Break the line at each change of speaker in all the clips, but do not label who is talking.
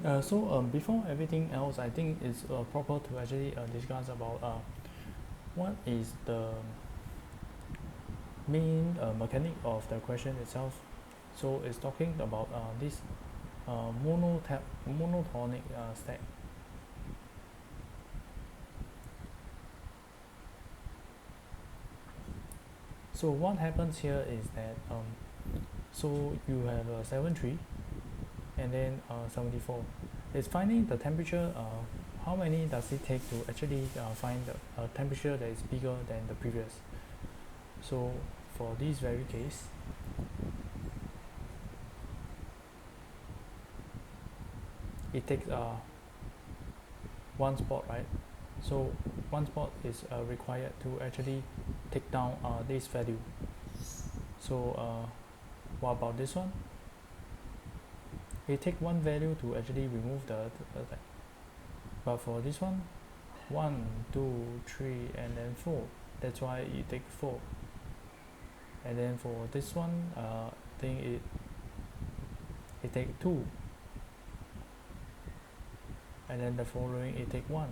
Before everything else, I think it's proper to actually discuss about what is the main mechanic of the question itself. So it's talking about this monotonic stack. So what happens here is that so you have a 73 and then 74. It's finding the temperature. How many does it take to actually find the temperature that is bigger than the previous? So for this very case, it takes one spot, right? So one spot is required to actually take down this value. So what about this one? It takes one value to actually remove the but for this one, 1, 2, 3, and then 4. That's why it takes 4. And then for this one, I think it takes 2. And then the following it takes 1.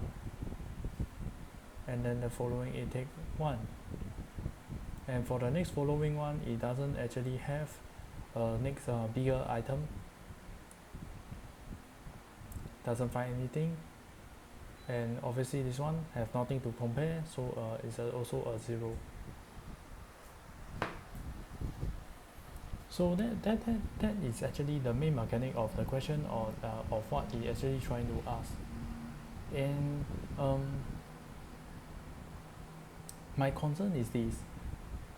And then the following it takes 1. And for the next following one, it doesn't actually have a next bigger item. Doesn't find anything. And obviously this one have nothing to compare, so it's also a 0. So that is actually the main mechanic of the question, or of what he actually trying to ask. And my concern is this: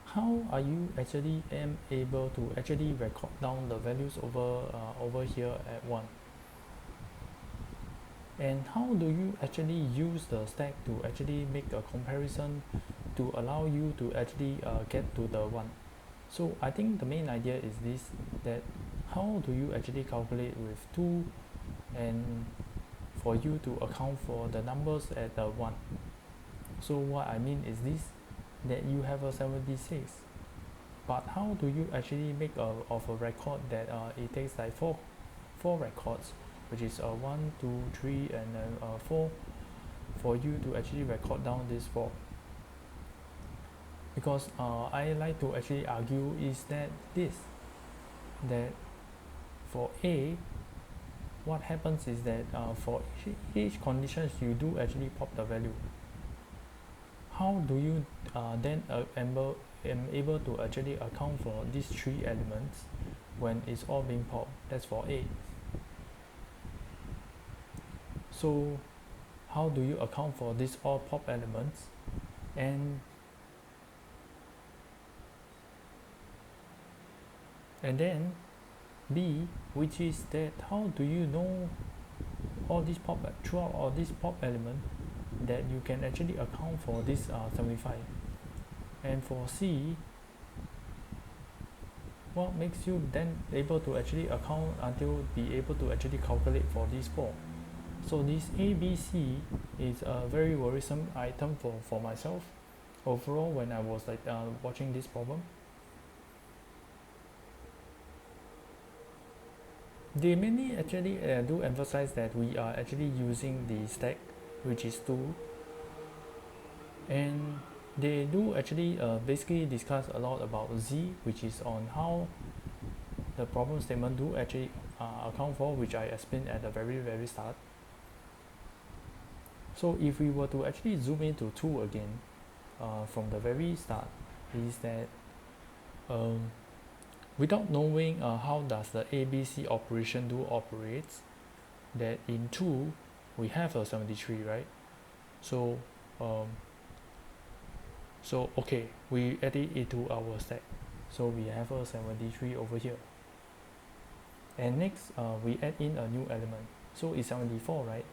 how are you actually able to actually record down the values over here at 1? And how do you actually use the stack to actually make a comparison to allow you to actually get to the 1? So I think the main idea is this, that how do you actually calculate with 2 and for you to account for the numbers at the 1? So what I mean is this, that you have a 76, but how do you actually make of a record that it takes like four records, which is 1, 2, 3, and then 4, for you to actually record down this 4? Because I like to actually argue is that for A, what happens is that for each conditions you do actually pop the value. How do you then able to actually account for these 3 elements when it's all being popped? That's for A. So how do you account for these all pop elements? And then B, which is that how do you know throughout all these pop element that you can actually account for this 75? And for C, what makes you then able to actually account until be able to actually calculate for these 4? So this ABC is a very worrisome item for myself overall when I was like watching this problem. They mainly actually do emphasize that we are actually using the stack, which is 2, and they do actually basically discuss a lot about Z, which is on how the problem statement do actually account for, which I explained at the very start. So if we were to actually zoom into 2 again from the very start, is that without knowing how does the ABC operation do operates, that in 2 we have a 73, right? So okay, we add it into our stack, so we have a 73 over here. And next we add in a new element, so it's 74, right?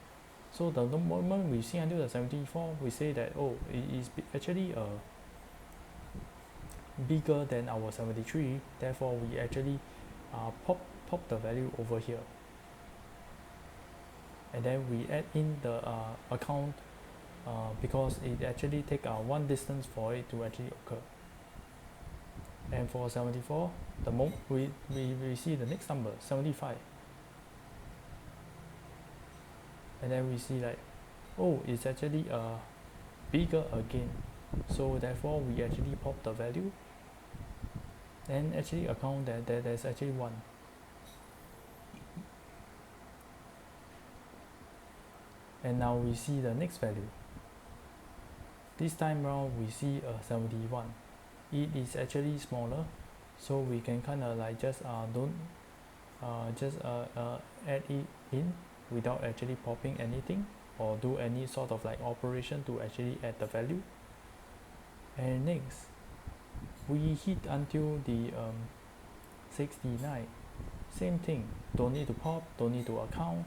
So the moment we see until the 74, we say that it is actually bigger than our 73, therefore we actually pop the value over here, and then we add in the account because it actually take one distance for it to actually occur. And for 74, the moment we see the next number 75, and then we see like, oh, it's actually bigger again, so therefore we actually pop the value and actually account that there's actually 1. And now we see the next value. This time round we see 71. It is actually smaller, so we can kind of like just don't just add it in without actually popping anything or do any sort of like operation to actually add the value. And next we hit until the 69. Same thing, don't need to pop, don't need to account,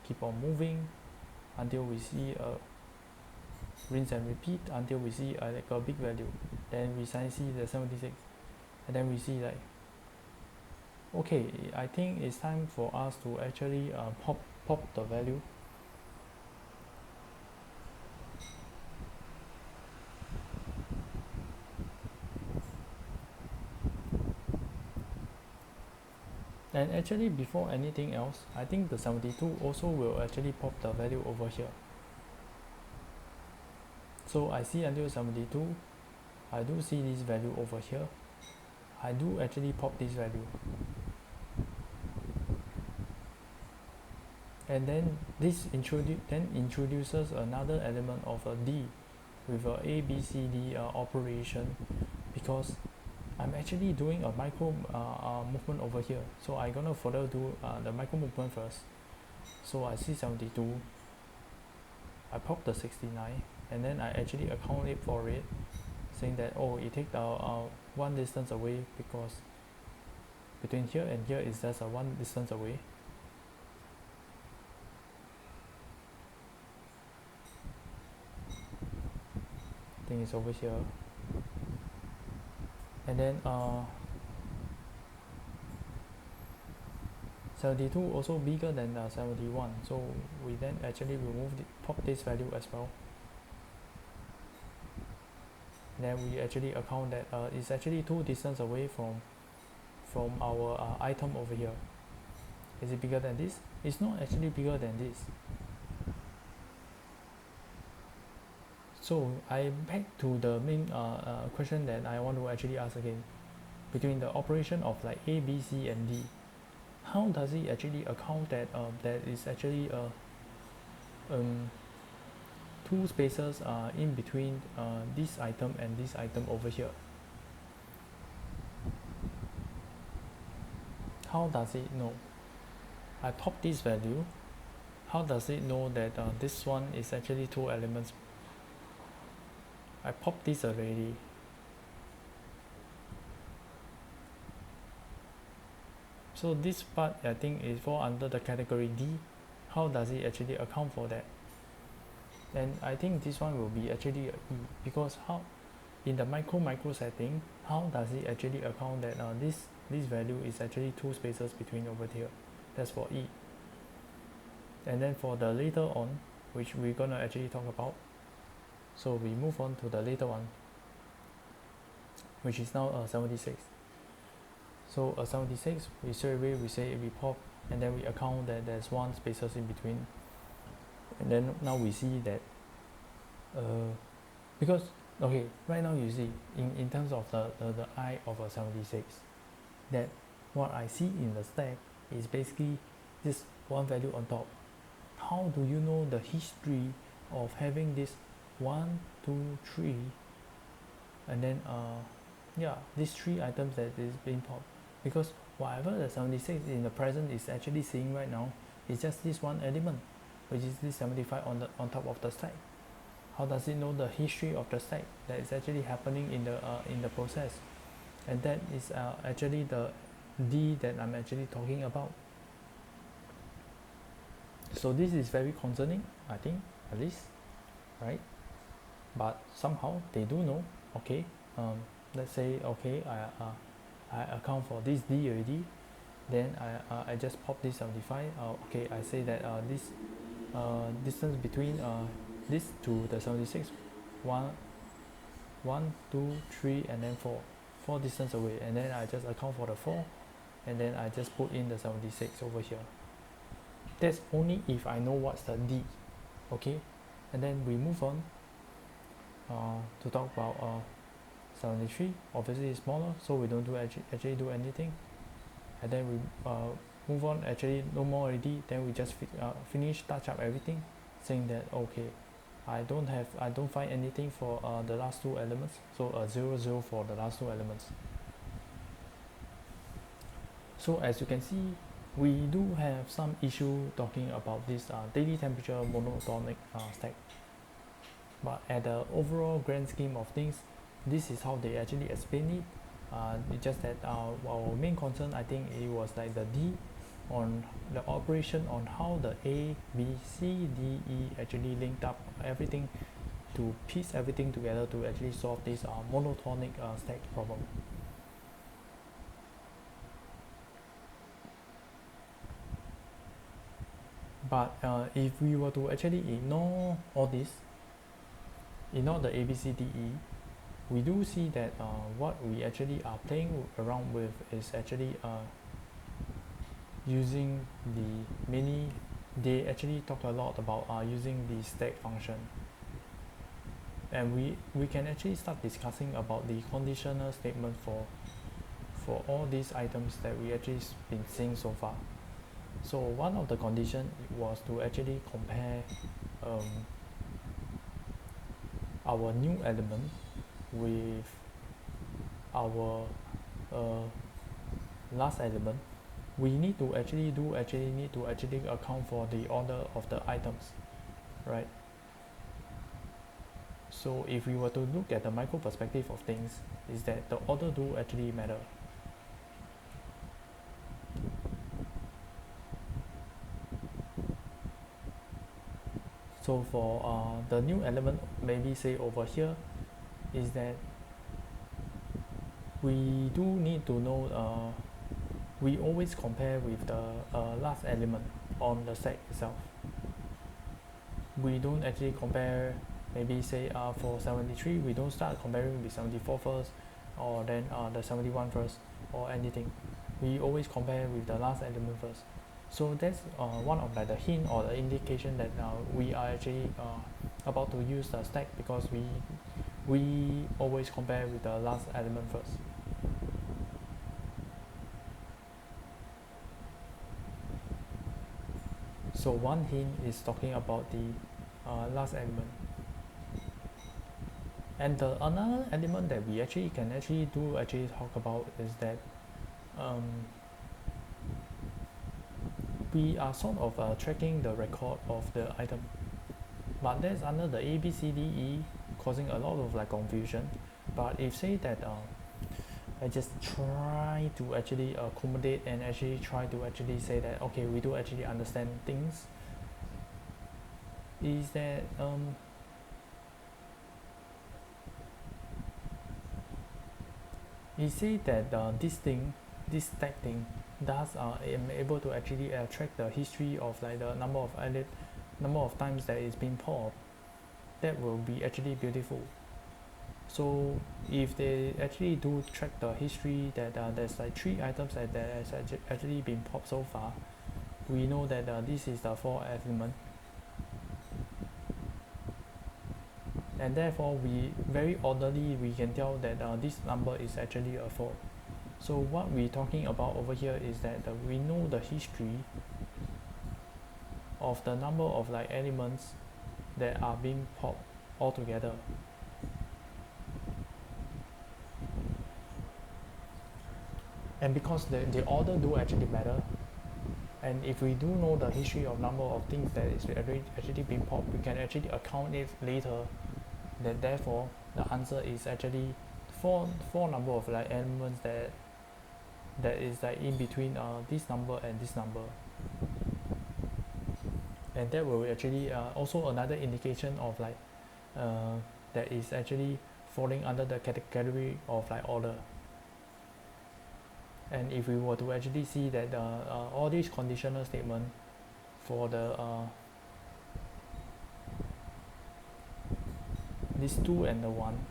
keep on moving until we see rinse and repeat until we see like a big value. Then we suddenly see the 76, and then we see like, okay, I think it's time for us to actually pop the value. And actually before anything else, I think the 72 also will actually pop the value over here. So I see until 72, I do see this value over here. I do actually pop this value. And then this introduces another element of a D with a A, B, C, D operation, because I'm actually doing a micro movement over here. So I'm gonna further do the micro movement first. So I see 72, I pop the 69, and then I actually account it for it, saying that, oh, it takes one distance away, because between here and here is just one distance away. I think it's over here. And then 72 also bigger than 71, so we then actually pop this value as well. Then we actually account that it's actually 2 distance away from our item over here. Is it bigger than this? It's not actually bigger than this. So I back to the main question that I want to actually ask again. Between the operation of like A, B, C, and D, how does it actually account that that is actually 2 spaces in between this item and this item over here? How does it know? I pop this value. How does it know that this one is actually 2 elements? I pop this already. So this part I think is fall under the category D. How does it actually account for that? And I think this one will be actually a E, because how in the micro setting, how does it actually account that this value is actually 2 spaces between over here? That's for E. And then for the later on, which we're gonna actually talk about, so we move on to the later one, which is now 76. So 76, we straight away we say we pop, and then we account that there's 1 spaces in between. And then now we see that because okay, right now you see in terms of the I of a 76, that what I see in the stack is basically this 1 value on top. How do you know the history of having this 1, 2, 3, and then yeah, these 3 items that is being popped? Because whatever the 76 in the present is actually seeing right now is just this 1 element, which is this 75 on top of the stack. How does it know the history of the stack that is actually happening in the process? And that is actually the D that I'm actually talking about. So this is very concerning, I think, at least, right? But somehow they do know. Okay, let's say okay, I account for this D already, then I just pop this 75. Okay, I say that this distance between this to the 76, 1, 2, 3, and then 4 distance away, and then I just account for the 4, and then I just put in the 76 over here. That's only if I know what's the D. Okay, and then we move on to talk about 73. Obviously it's smaller, so we don't actually do anything, and then we move on. Actually no more already, then we just finish, touch up everything, saying that okay, I don't find anything for the last two elements, so 0 0 for the last two elements. So as you can see, we do have some issue talking about this daily temperature monotonic stack, but at the overall grand scheme of things, this is how they actually explain it. It's just that our main concern, I think it was like the D on the operation on how the A, B, C, D, E actually linked up everything to piece everything together to actually solve this monotonic stack problem. But if we were to actually ignore all this, ignore the A, B, C, D, E, we do see that what we actually are playing around with is actually using the they actually talk a lot about using the stack function, and we can actually start discussing about the conditional statement for all these items that we actually been seeing so far. So one of the condition was to actually compare our new element with our last element. We need to actually account for the order of the items, right? So if we were to look at the micro perspective of things, is that the order do actually matter. So for the new element, maybe say over here, is that we do need to know we always compare with the last element on the stack itself. We don't actually compare, maybe say for 73, we don't start comparing with 74 first, or then the 71 first, or anything. We always compare with the last element first. So that's one of like the hint or the indication that we are actually about to use the stack, because we always compare with the last element first. So one hint is talking about the last element. And the another element that we actually can talk about is that we are sort of tracking the record of the item, but that's under the A, B, C, D, E, causing a lot of like confusion. But if say that I just try to actually accommodate and actually try to actually say that okay, we do actually understand things, is that you say that this stack thing does am able to actually track the history of like the number of times that it's been popped. That will be actually beautiful. So if they actually do track the history that there's like 3 items that has actually been popped so far, we know that this is the 4th element, and therefore we very orderly we can tell that this number is actually a 4. So what we're talking about over here is that we know the history of the number of like elements that are being popped all together. And because the order do actually matter, and if we do know the history of number of things that is actually being popped, we can actually account it later, that therefore the answer is actually four number of like elements that is like in between this number and this number. And that will actually also another indication of like that is actually falling under the category of like order. And if we were to actually see that all these conditional statements for the these 2 and the 1,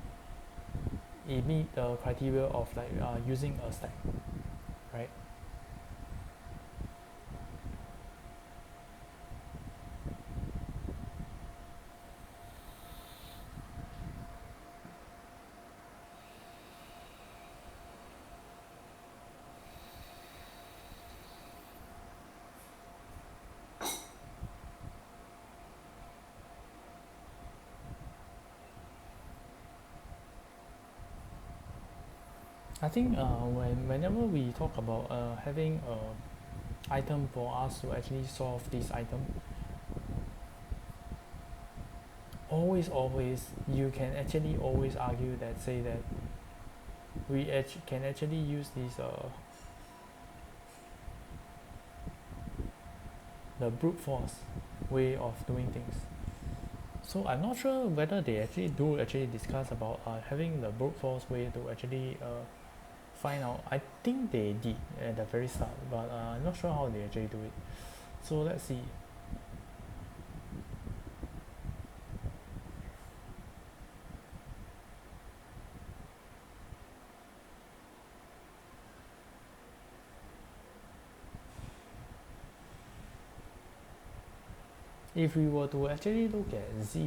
it meet the criteria of like using a stack, right? I think whenever we talk about having a item for us to actually solve this item, always you can actually always argue that say that we can actually use this the brute force way of doing things. So I'm not sure whether they actually discuss about having the brute force way to actually find out. I think they did at the very start, but I'm not sure how they actually do it. So let's see. If we were to actually look at Z,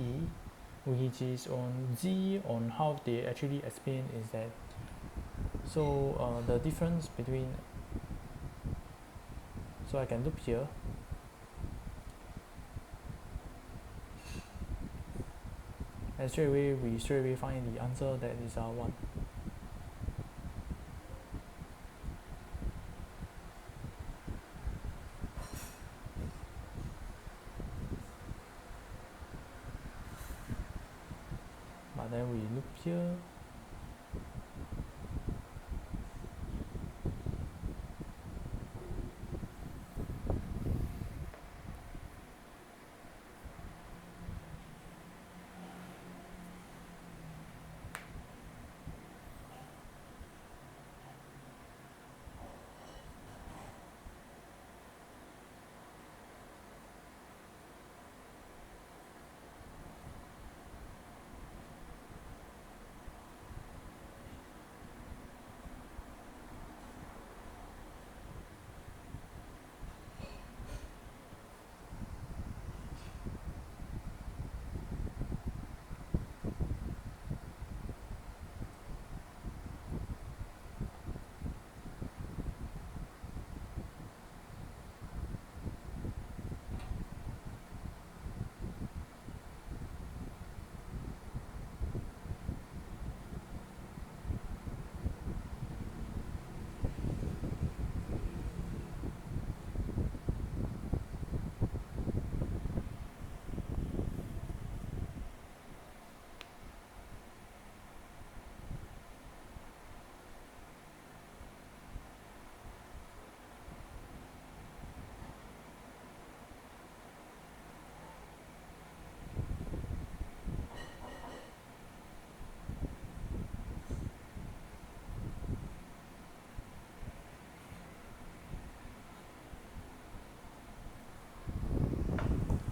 which is on Z on how they actually explain is that so the difference between, so I can look here, and straight away find the answer that is 1. But then we look here,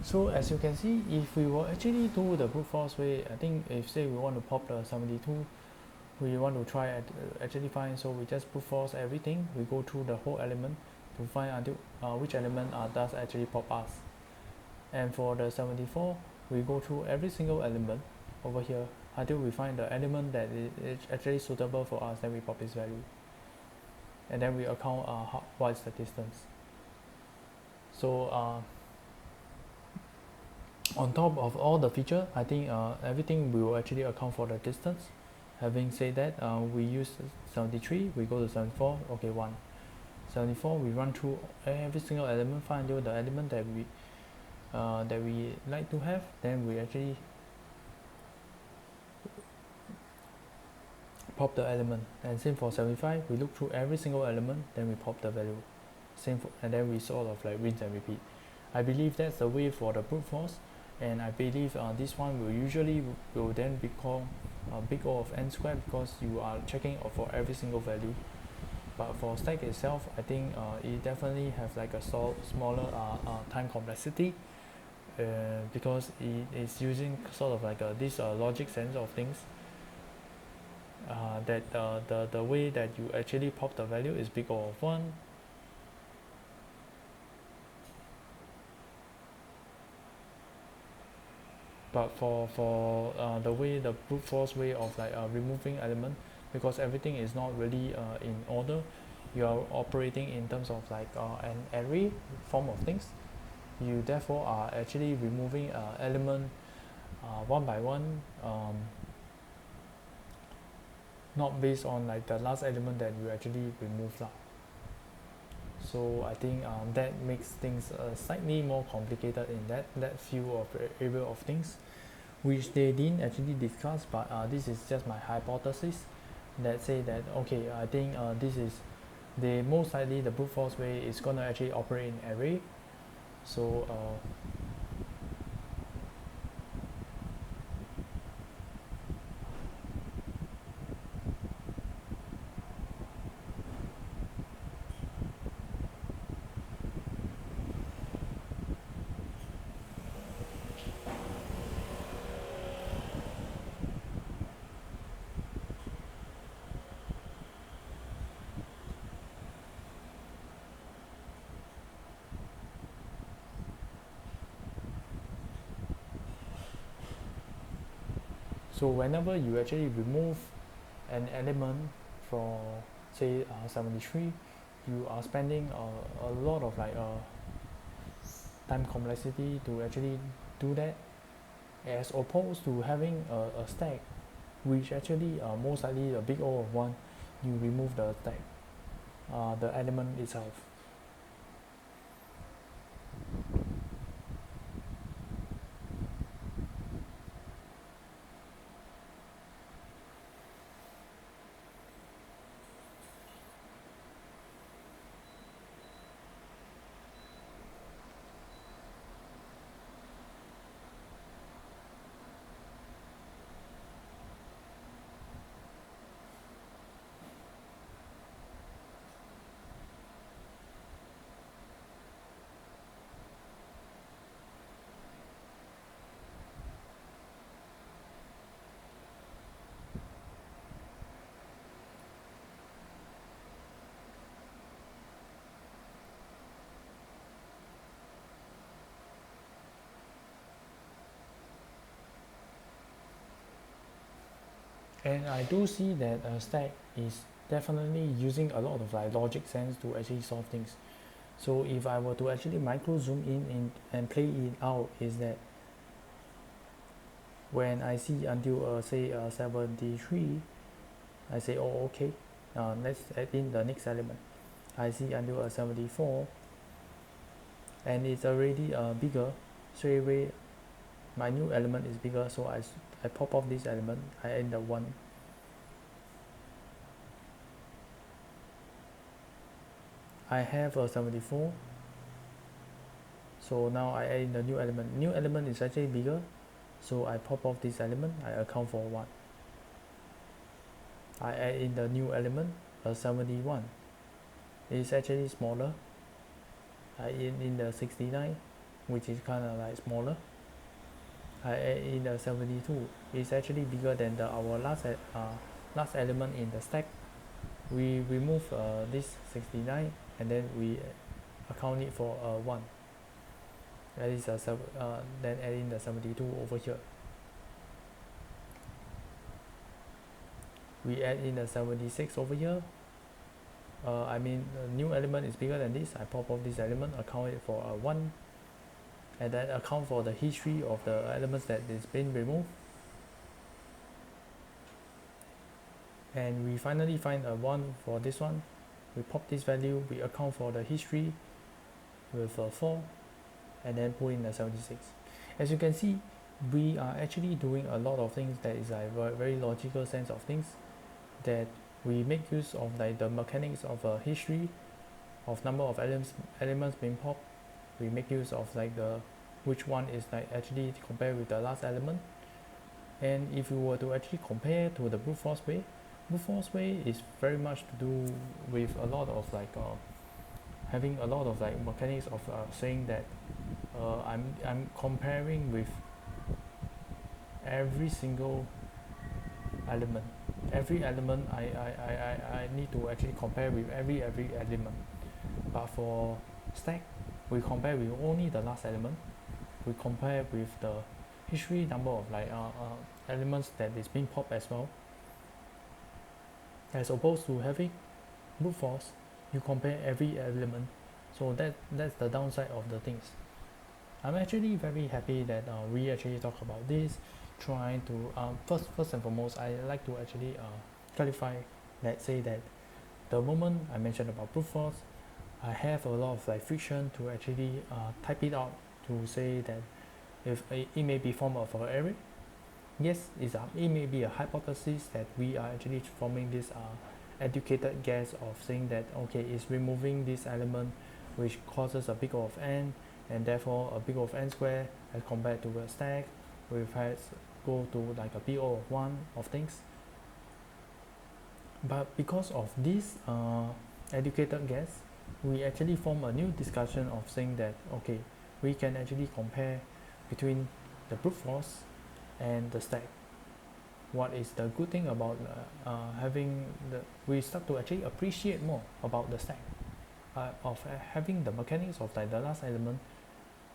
so as you can see, if we will actually do the brute force way, I think if say we want to pop the 72, we want to try actually find, so we just brute force everything, we go through the whole element to find until which element does actually pop us. And for the 74, we go through every single element over here until we find the element that is actually suitable for us, then we pop its value. And then we account what is the distance. So on top of all the feature, I think everything will actually account for the distance. Having said that, we use 73, we go to 74, okay, 1. 74, we run through every single element, find out the element that we like to have, then we actually pop the element. And same for 75, we look through every single element, then we pop the value. Same for, and then we sort of like rinse and repeat. I believe that's the way for the brute force, and I believe this one will then become big O of n squared because you are checking for every single value. But for stack itself, I think it definitely has like a smaller time complexity because it is using sort of like this logic sense of things. That the way that you actually pop the value is big O of 1. But for the way the brute force way of like removing element, because everything is not really in order, you are operating in terms of like an array form of things, you therefore are actually removing element one by one, not based on like the last element that you actually remove lah. So I think that makes things slightly more complicated in that field of area of things, which they didn't actually discuss, but this is just my hypothesis that say that okay, I think this is the most likely the brute force way is gonna actually operate in array. So so whenever you actually remove an element from say 73, you are spending a lot of like time complexity to actually do that, as opposed to having a stack which actually most likely a big O of 1, you remove the stack, the element itself. And I do see that a stack is definitely using a lot of like logic sense to actually solve things. So if I were to actually micro zoom in and play it out, is that when I see until say 73, I say oh okay, let's add in the next element. I see until 74, and it's already bigger. Straight away my new element is bigger, so I pop off this element, I add the 1. I have a 74, so now I add in the new element is actually bigger, so I pop off this element, I account for 1. I add in the new element, a 71, it's actually smaller. I add in the 69, which is kind of like smaller. I add in the 72, it's actually bigger than our last element in the stack. We remove this 69 and then we account it for 1. That is then add in the 72 over here. We add in the 76 over here. I mean the new element is bigger than this, I pop off this element, account it for 1, and then account for the history of the elements that is being removed. And we finally find a 1 for this one. We pop this value, we account for the history with 4, and then put in the 76. As you can see, we are actually doing a lot of things that is like a very logical sense of things, that we make use of like the mechanics of a history of number of elements being popped. We make use of like the which one is like actually compared with the last element. And if you were to actually compare to the brute force way is very much to do with a lot of like having a lot of like mechanics of saying that I'm comparing with every single element. Every element I need to actually compare with every element. But for stack, we compare with only the last element. We compare with the history number of like elements that is being popped as well. As opposed to having brute force, you compare every element. So that's the downside of the things. I'm actually very happy that we actually talk about this, trying to first and foremost, I like to actually clarify, let's say that the moment I mentioned about brute force, I have a lot of like friction to actually type it out to say that if it may be form of an array. Yes, it may be a hypothesis that we are actually forming this educated guess of saying that okay, it's removing this element which causes a big O of n, and therefore a big O of n square as compared to a stack which has go to like a BO of 1 of things. But because of this educated guess, we actually form a new discussion of saying that okay, we can actually compare between the brute force and the stack. What is the good thing about having we start to actually appreciate more about the stack of having the mechanics of like the last element,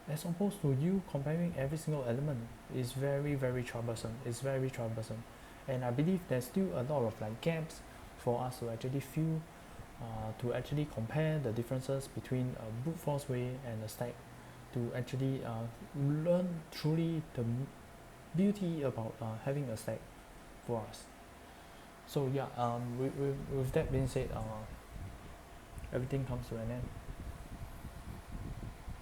as opposed to you comparing every single element is very troublesome. It's very troublesome, and I believe there's still a lot of like gaps for us to actually feel to actually compare the differences between a brute force way and a stack, to actually learn truly the beauty about having a stack for us. So yeah, with that being said, everything comes to an end.